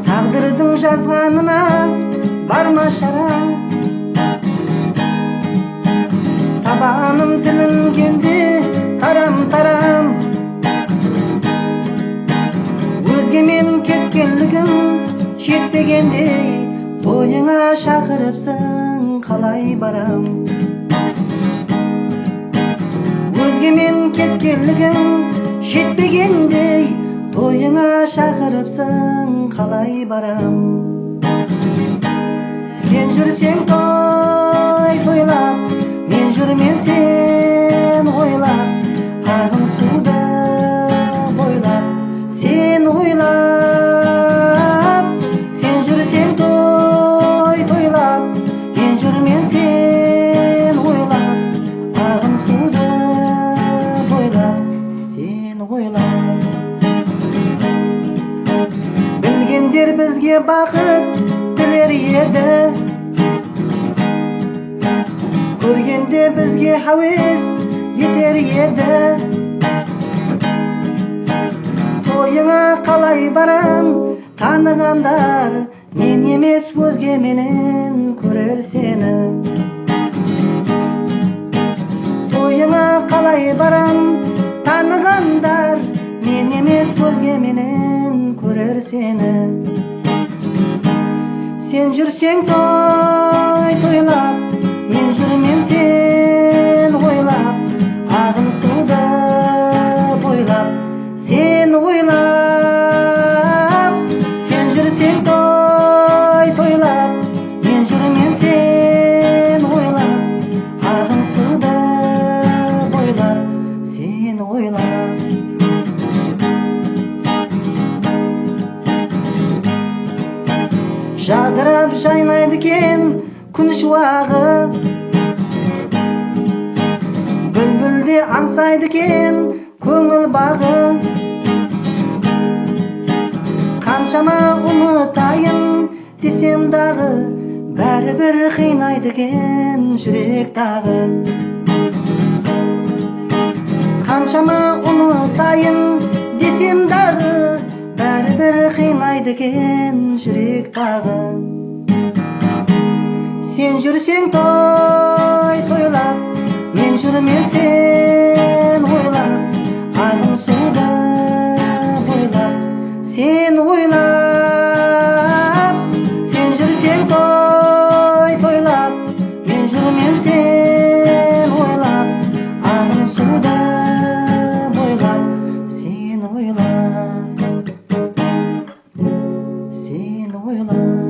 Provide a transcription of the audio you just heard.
Taqdirдің жазғанына барма шараң, табаным тілінгенде тарам-тарам. Өзгемен кеткенлігін жетпегендей, тойыңа шақырыпсың, қалай барам? Өзгемен кеткенлігін жетпегендей, тойыңа шақырыпсың, қалай барам? Сен жүрсең той тойлап, мен жүрмен сен ойлап, ағын суды бойлап, сен ойлап. Сен жүрсең той тойлап, мен жүрмен сен ойлап, ағын суды бойлап, сен ойлап. Білгендер бізге бақыт тілер еді, көргенде бізге әуес етер еді. Тойыңа қалай барам? Танығандар мен емес өзгеменен көрер сені. Тойыңа қалай барам? Танығандар мен емес өзгеменен көрер сені. Сен жүрсең той тойлап, мен жүрмен сен ойлап, ағын суды бойлап, сен ойлап. Сен жүрсең той тойлап, мен жүрмен сен ойлап, ағын суды бойлап, сен ойлап. Жадырап жайнайды кен күн шуағы, бүлбүлде аңсайды кен көңіл бағы. Қаншама ұмытайын десем дағы, бәрібір қинайды кен жүрек тағы. Қаншама ұмытайын десем дағы, бәрібір қинайды кен жүрек тағы. Сен жүрсең той тойлап, мен жүрмен сен ойлап, ағын суды бойлап, сен ойлап. Сен жүрсең той тойлап, мен жүрмен сен ойлап, ағын суды бойлап, сен ойлап, сен ойлап.